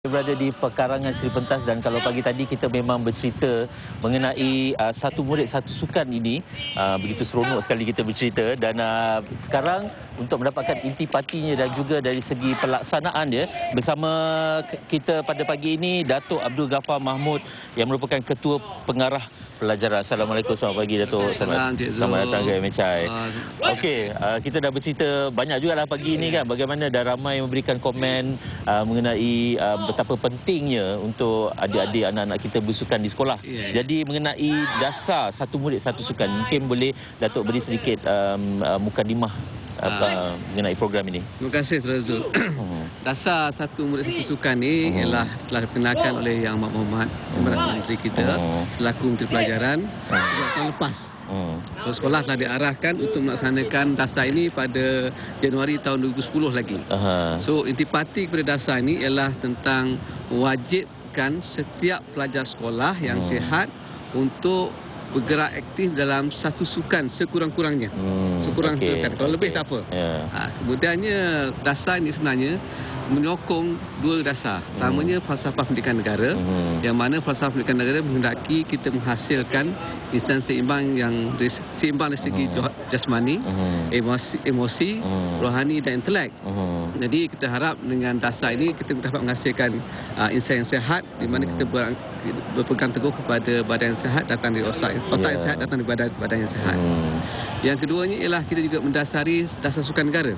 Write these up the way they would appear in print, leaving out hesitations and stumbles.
Berada di Pekarangan Seri Pentas, dan kalau pagi tadi kita memang bercerita mengenai satu murid satu sukan ini. Begitu seronok sekali kita bercerita, dan sekarang untuk mendapatkan intipatinya dan juga dari segi pelaksanaan dia, bersama kita pada pagi ini Datuk Abdul Ghaffar Mahmud yang merupakan Ketua Pengarah Pelajaran. Assalamualaikum, selamat pagi Datuk. Selamat datang ke MHI. Okey, kita dah bercerita banyak juga lah pagi ini kan, bagaimana dah ramai memberikan komen mengenai betapa pentingnya untuk adik-adik anak-anak kita bersukan di sekolah. Jadi mengenai dasar satu murid satu sukan, mungkin boleh Datuk beri sedikit mukadimah mengenai program ini. Terima kasih Tuan Zul. Dasar satu murid satu sukan ni ialah telah diperkenalkan oleh Yang Amat Berhormat Menteri kita selaku Menteri Pelajaran tahun lepas. So, sekolah telah diarahkan untuk melaksanakan dasar ini pada Januari tahun 2010 lagi. So intipati kepada dasar ini ialah tentang wajibkan setiap pelajar sekolah yang sihat untuk bergerak aktif dalam satu sukan sekurang-kurangnya. Sekurang-kurangnya. Kalau lebih tak apa. Kemudiannya dasar ini sebenarnya menyokong dua dasar. Pertamanya falsafah pendidikan negara, yang mana falsafah pendidikan negara menghendaki kita menghasilkan insan seimbang yang seimbang dari segi jasmani, emosi, rohani dan intelek. Jadi kita harap dengan dasar ini kita dapat menghasilkan insan yang sehat, di mana kita berpegang teguh kepada badan yang sehat datang dari otak yang sehat datang dari badan yang sehat. Yang keduanya ialah kita juga mendasari dasar sukan negara,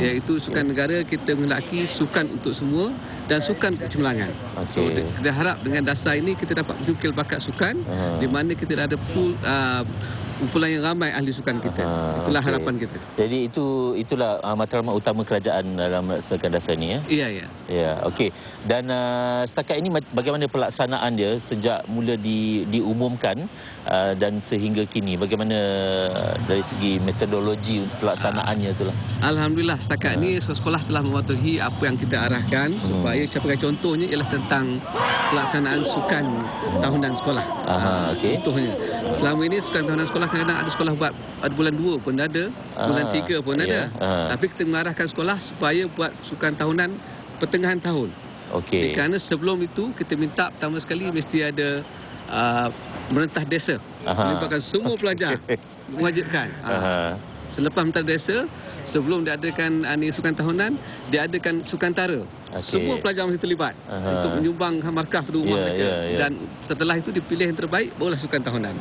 iaitu sukan negara kita menghendaki sukan untuk semua dan sukan kecemerlangan. So kita harap dengan dasar ini kita dapat menjukil bakat sukan, di mana kita ada kumpulan yang ramai ahli sukan kita. Itulah harapan kita. Jadi itulah matlamat utama kerajaan dalam melaksanakan dasar ini ya. Ya. Ya, okey. Dan setakat ini bagaimana pelaksanaan dia sejak mula diumumkan dan sehingga kini, bagaimana dari segi metodologi pelaksanaannya itulah. Alhamdulillah setakat ini sekolah telah mematuhi apa yang kita arahkan, supaya sebagai contohnya ialah tentang pelaksanaan sukan tahunan sekolah. Contohnya selama ini sukan tahunan sekolah kadang-kadang ada sekolah buat bulan 2 pun ada, bulan 3 pun ada. Tapi kita mengarahkan sekolah supaya buat sukan tahunan pertengahan tahun. Kerana sebelum itu kita minta pertama sekali mesti ada merentah desa, melibatkan semua pelajar, mewajibkan. Selepas merentah desa, sebelum diadakan sukan tahunan, diadakan sukan tara. Semua pelajar mesti terlibat untuk menyumbang markah pada rumah mereka. Dan setelah itu dipilih yang terbaik, barulah sukan tahunan.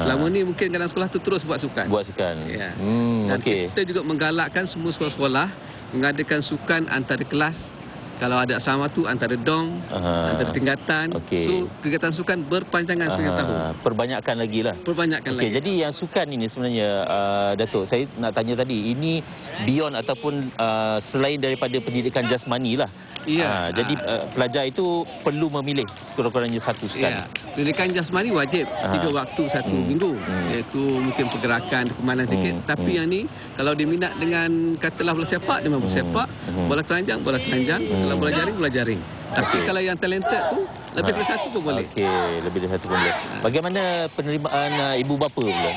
Selama ni mungkin kadang sekolah tu terus buat sukan. Dan kita juga menggalakkan semua sekolah-sekolah mengadakan sukan antara kelas. Kalau ada sama tu antara dom, antara tingkatan. So kegiatan sukan berpanjangan setengah tahun. Perbanyakkan lagi lah. Lagi. Jadi yang sukan ini sebenarnya Datuk, saya nak tanya tadi, ini beyond ataupun selain daripada pendidikan jasmani lah. Jadi pelajar itu perlu memilih kurang-kurangnya satu sukan. Pendidikan jasmani wajib 3 waktu satu minggu, iaitu mungkin pergerakan, kemalan sikit. Tapi yang ni kalau diminat dengan katalah bola sepak, dia main bola sepak, bola keranjang, kalau bola jaring, bola jaring. Tapi kalau yang talented tu lebih dari satu pun boleh. Lebih dari satu pun boleh. Bagaimana penerimaan ibu bapa pula?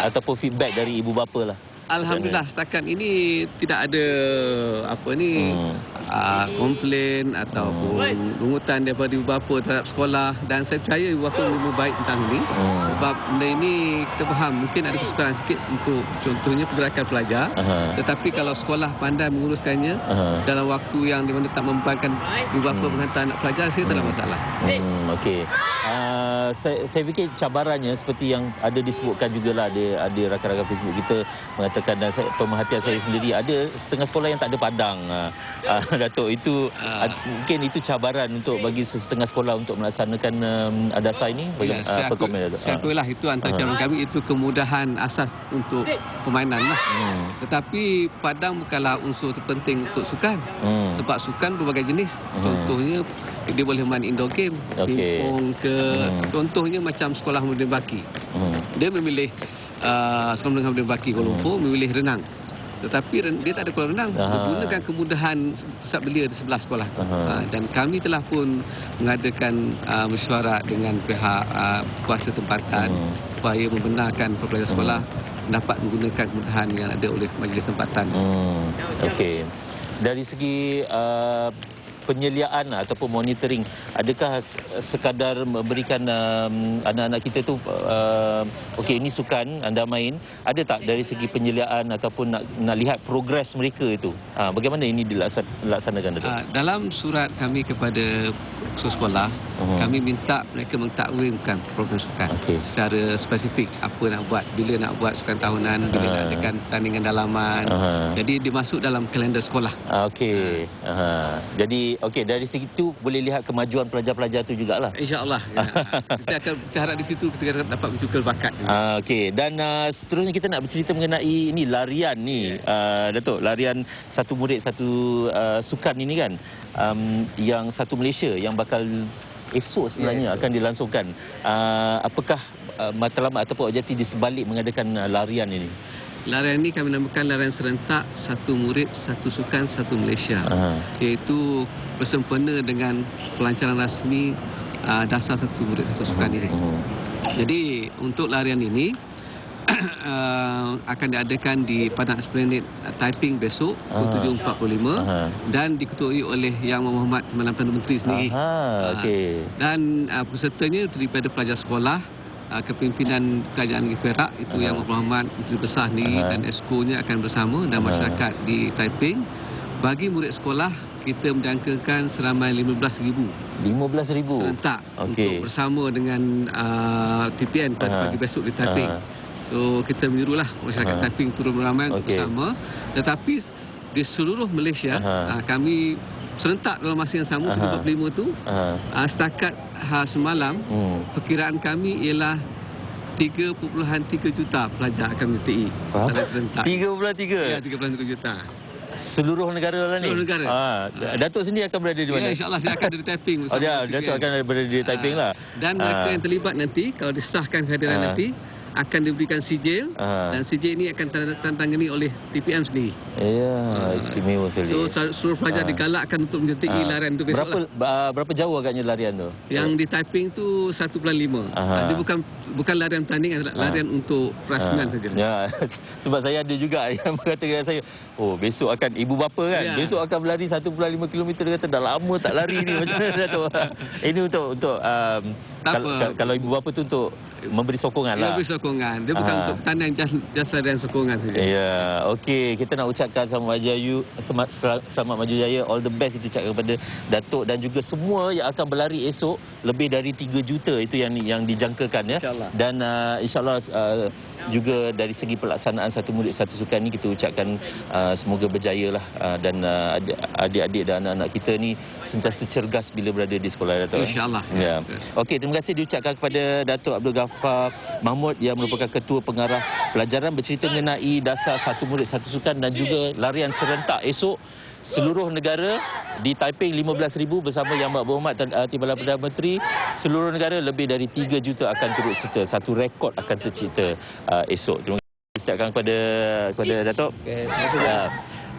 Ataupun feedback dari ibu bapa lah? Alhamdulillah setakat ini tidak ada komplain ataupun rungutan daripada ibu bapa terhadap sekolah, dan saya percaya ibu bapa lebih baik tentang ini. Sebab benda ini kita faham mungkin ada kesukaran sikit untuk contohnya pergerakan pelajar, tetapi kalau sekolah pandai menguruskannya dalam waktu yang di mana tak membebankan ibu bapa menghantar anak pelajar, saya tak ada masalah. Saya fikir cabarannya seperti yang ada disebutkan jugalah, ada rakan-rakan Facebook kita mengatakan, dan pemerhatian saya sendiri, ada setengah sekolah yang tak ada padang. Datuk, itu mungkin itu cabaran untuk bagi setengah sekolah untuk melaksanakan dasar ini. Bagaimana komen Datuk? Saya akuilah itu antara cabaran kami, itu kemudahan asas untuk permainan lah. Tetapi padang bukanlah unsur terpenting untuk sukan. Sebab sukan berbagai jenis. Contohnya dia boleh main indoor game, pingpong ke, contohnya macam sekolah Muhammadiyah Baki. Dia memilih sekolah Muhammadiyah Baki Kuala Lumpur memilih renang. Tetapi dia tak ada kolam renang, menggunakan kemudahan pusat belia di sebelah sekolah. Dan kami telah pun mengadakan mesyuarat dengan pihak kuasa tempatan supaya membenarkan pelajar sekolah dapat menggunakan kemudahan yang ada oleh majlis tempatan. Dari segi penyeliaan ataupun monitoring, adakah sekadar memberikan anak-anak kita tu okey ini sukan anda main, ada tak dari segi penyeliaan ataupun nak lihat progres mereka itu, bagaimana ini dilaksanakan, Datuk? Dalam surat kami kepada sekolah, kami minta mereka mentakwilkan program sukan secara spesifik, apa nak buat, bila nak buat sukan tahunan, bila nak adakan pertandingan dalaman. Jadi dimasuk dalam kalender sekolah. Jadi dari situ boleh lihat kemajuan pelajar-pelajar tu jugalah. InsyaAllah. Kita harap di situ kita dapat menunjukkan bakat. Dan seterusnya kita nak bercerita mengenai ini larian ni, Datuk, larian satu murid satu sukan ini kan, yang satu Malaysia yang bakal esok sebenarnya akan dilangsungkan. Apakah matlamat ataupun objektif di sebalik mengadakan larian ini? Larian ini kami namakan larian serentak satu murid satu sukan satu Malaysia, iaitu bersempena dengan pelancaran rasmi dasar satu murid satu sukan ini. Jadi untuk larian ini akan diadakan di Padang Esplanade Taiping besok pukul 7.45 dan diketuai oleh Yang Muhammad Timbalan Perdana Menteri sendiri. Dan pesertanya daripada pelajar sekolah, kepimpinan kerajaan Negeri Perak itu Yang Muhammad Menteri Besar ni dan Esko-nya akan bersama, dan masyarakat di Taiping. Bagi murid sekolah kita menjangkakan seramai 15,000 serentak untuk bersama dengan TPN pada pagi besok di Taiping. So kita menyuruhlah masyarakat Taiping turun beramai untuk bersama. Tetapi di seluruh Malaysia kami serentak dalam masa yang sama 45 tu, setakat semalam perkiraan kami ialah 3.3 juta pelajar akan menyertai dalam serentak. 3.3? Ya, 3.3 juta. Seluruh negara lah ni? Seluruh negara. Datuk sendiri akan berada di mana? Ya, insyaAllah saya akan ada di Taiping. Datuk akan berada di Taiping lah. Dan mereka yang terlibat nanti, kalau disahkan kehadiran nanti, akan diberikan sijil, dan sijil ini akan tangani oleh TPM sendiri. Istimewa sekali. So seluruh pelajar digalakkan untuk menyertai larian itu besok. Berapa jauh agaknya larian tu? Yang di Taiping tu 1.5. Dia bukan larian tanding, larian untuk perasmian saja. Ya, sebab saya ada juga yang berkata dengan saya, besok akan ibu bapa kan, besok akan berlari 1.5 km. Dia kata dah lama tak lari ni. Macam mana Datuk? Ini untuk kalau ibu bapa tu untuk memberi sokongan lah. Memberi sokongan. Dia bukan untuk tandang just larian sokongan saja. Okey, kita nak ucapkan selamat maju jaya, all the best itu ucapkan kepada Datuk dan juga semua yang akan berlari esok, lebih dari 3 juta itu yang dijangkakan ya. InsyaAllah. Dan insyaAllah juga dari segi pelaksanaan satu murid satu sukan ni kita ucapkan semoga berjaya lah, dan adik-adik dan anak-anak kita ni sentiasa cergas bila berada di sekolah, Datuk. InsyaAllah. Okey, terima kasih diucapkan kepada Datuk Abdul Ghaffar Mahmud yang merupakan Ketua Pengarah Pelajaran, bercerita mengenai dasar satu murid satu sukan dan juga larian serentak esok seluruh negara di Taiping 15,000 bersama Yang Muhammad Timbalan Perdana Menteri. Seluruh negara lebih dari 3 juta akan turut serta. Satu rekod akan tercipta esok. Terima kasih ucapkan kepada Datuk.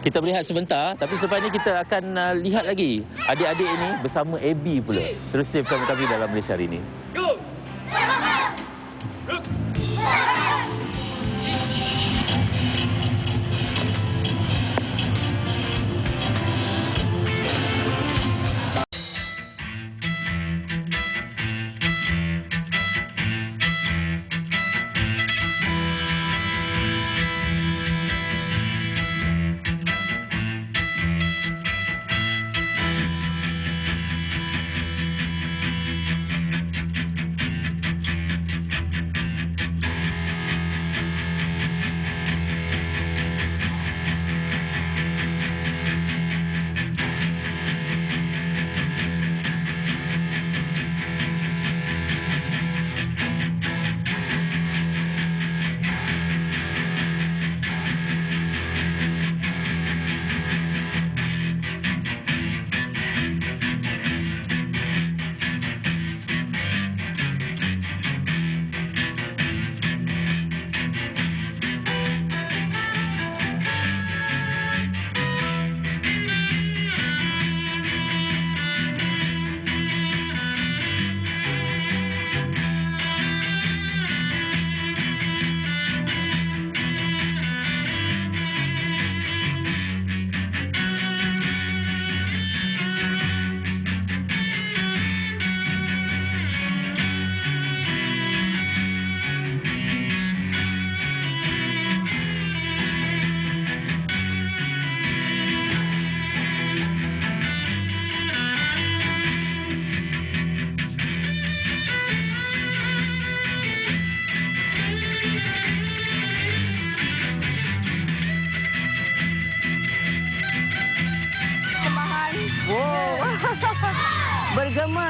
Kita berehat sebentar, tapi selepas ini kita akan lihat lagi adik-adik ini bersama AB pula. Terus bersama kami dalam Malaysia hari ini.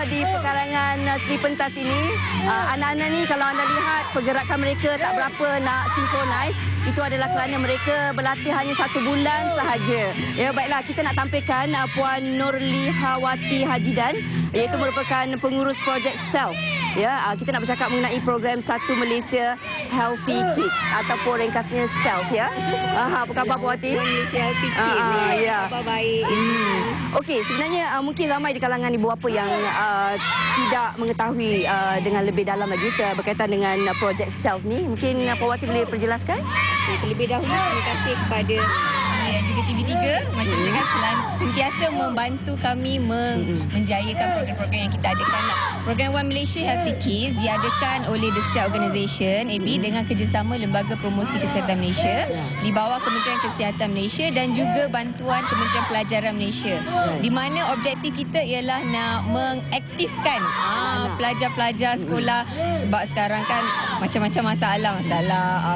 di pekarangan Sri Pentas ini, anak-anak ni kalau anda lihat pergerakan mereka tak berapa nak synchronize. Itu adalah kerana mereka berlatih hanya 1 bulan sahaja. Ya, baiklah, kita nak tampilkan Puan Nurlihawati Hajidan, iaitu merupakan pengurus projek SELF. Ya, kita nak bercakap mengenai program Satu Malaysia Healthy Kids ataupun ringkasnya SELF, ya. Apa khabar Puan Wati? Malaysia Healthy Kids. Ya. Khabar baik. Okey, sebenarnya mungkin ramai di kalangan ibu bapa yang tidak mengetahui dengan lebih dalam lagi berkaitan dengan projek SELF ni. Mungkin Puan Wati boleh perjelaskan? Terlebih dahulu terima kasih kepada juga TV3 macam saya kata sentiasa membantu kami menjayakan program-program yang kita adakan. Program One Malaysia Healthy Kids diadakan oleh The SELF Organisation AB dengan kerjasama Lembaga Promosi Kesihatan Malaysia di bawah Kementerian Kesihatan Malaysia dan juga bantuan Kementerian Pelajaran Malaysia. Di mana objektif kita ialah nak mengaktifkan pelajar-pelajar sekolah sebab sekarang kan macam-macam masalah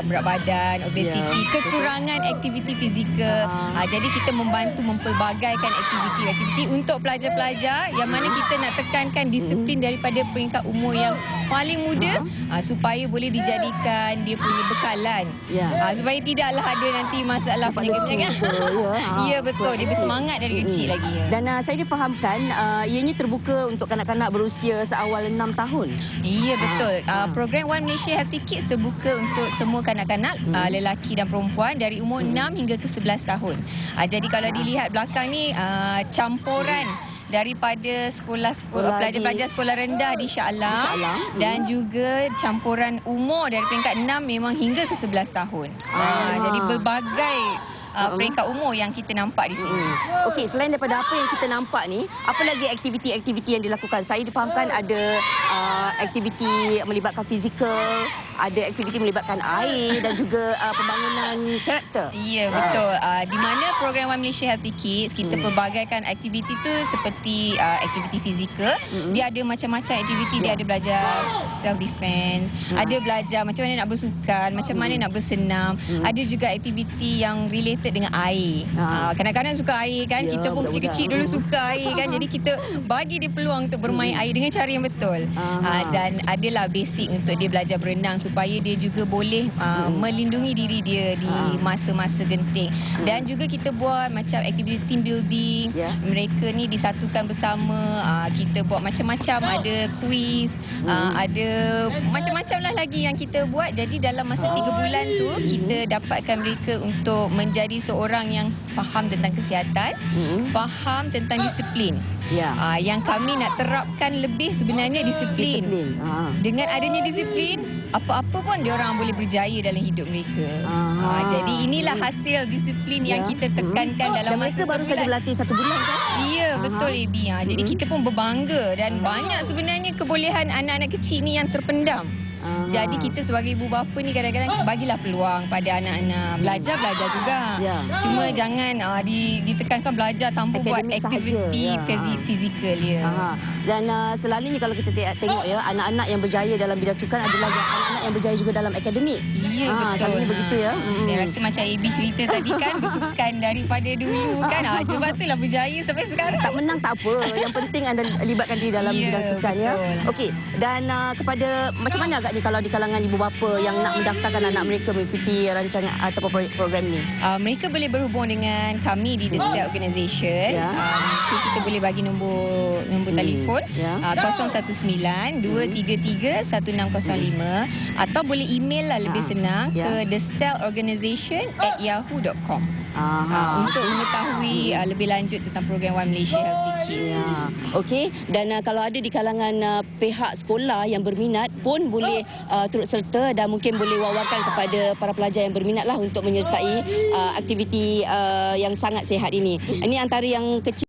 berat badan, obesiti, kekurangan aktiviti fizikal. Jadi kita membantu mempelbagaikan aktiviti-aktiviti untuk pelajar-pelajar yang mana kita nak tekankan disiplin daripada peringkat umur yang paling muda supaya boleh dijadikan dia punya bekalan. Supaya tidaklah ada nanti masalah penyakit-penyakit. Ya, betul. Dia bersemangat dari kecil lagi. Dan saya difahamkan ianya terbuka untuk kanak-kanak berusia seawal 6 tahun. Ya, betul. Program One Malaysia Healthy Kids terbuka untuk semua kanak-kanak lelaki dan perempuan dari umur 6 hingga ke 11 tahun. Jadi kalau dilihat belakang ni campuran daripada pelajar-pelajar sekolah rendah di Shah Alam dan juga campuran umur dari peringkat 6 memang hingga ke 11 tahun. Jadi berbagai peringkat umur yang kita nampak di sini. Okey, selain daripada apa yang kita nampak ni, apa lagi aktiviti-aktiviti yang dilakukan? Saya difahamkan ada aktiviti melibatkan fizikal, ada aktiviti melibatkan air dan juga pembangunan karakter. Ya, betul. Di mana program One Malaysia Healthy Kids, kita pelbagaikan aktiviti tu seperti aktiviti fizikal. Dia ada macam-macam aktiviti. Dia ada belajar self-defense, ada belajar macam mana nak bersukan, macam mana nak bersenam. Ada juga aktiviti yang related dengan air. Kadang-kadang suka air kan. Kita pun kecil-kecil dulu suka air kan. Jadi kita bagi dia peluang untuk bermain air dengan cara yang betul. Dan adalah basic untuk dia belajar berenang supaya dia juga boleh melindungi diri dia di masa-masa genting. Dan juga kita buat macam aktiviti team building. Mereka ni disatukan bersama. Kita buat macam-macam. Ada quiz. Ada macam-macam lah lagi yang kita buat. Jadi dalam masa 3 bulan tu kita dapatkan mereka untuk menjadi seorang yang faham tentang kesihatan, faham tentang disiplin. Yang kami nak terapkan lebih sebenarnya disiplin. Dengan adanya disiplin, apa-apa pun diorang boleh berjaya dalam hidup mereka. Jadi inilah hasil disiplin yang kita tekankan dalam masa 1 bulan. Mereka baru saja berlatih 1 bulan kan? Ya, betul Ebi. Jadi kita pun berbangga dan banyak sebenarnya kebolehan anak-anak kecil ni yang terpendam. Jadi kita sebagai ibu bapa ni kadang-kadang bagilah peluang pada anak-anak. Belajar juga. Cuma jangan ditekankan belajar tanpa buat aktiviti fizikal. Dan selalunya kalau kita tengok ya, anak-anak yang berjaya dalam bidang sukan adalah anak-anak yang berjaya juga dalam akademik. Ya, betul. Selalunya begitu ya. Saya rasa macam AB cerita tadi kan, bersukan daripada dulu kan. Lepas berjaya sampai sekarang. Tak menang tak apa. Yang penting anda libatkan diri dalam bidang sukan ya. Okey. Dan kepada macam mana agaknya kalau di kalangan ibu bapa yang nak mendaftarkan anak mereka mengikuti rancangan atau program ni? Mereka boleh berhubung dengan kami di The SELF Organisation. Kita boleh bagi nombor telefon 019-233-1605 atau boleh email lah lebih senang ke theselforganisation@yahoo.com untuk mengetahui lebih lanjut tentang program One Malaysia Healthy Kids. Okey, dan kalau ada di kalangan pihak sekolah yang berminat pun boleh turut serta dan mungkin boleh wawarkan kepada para pelajar yang berminat lah untuk menyertai aktiviti yang sangat sihat ini. Ini antara yang kecil.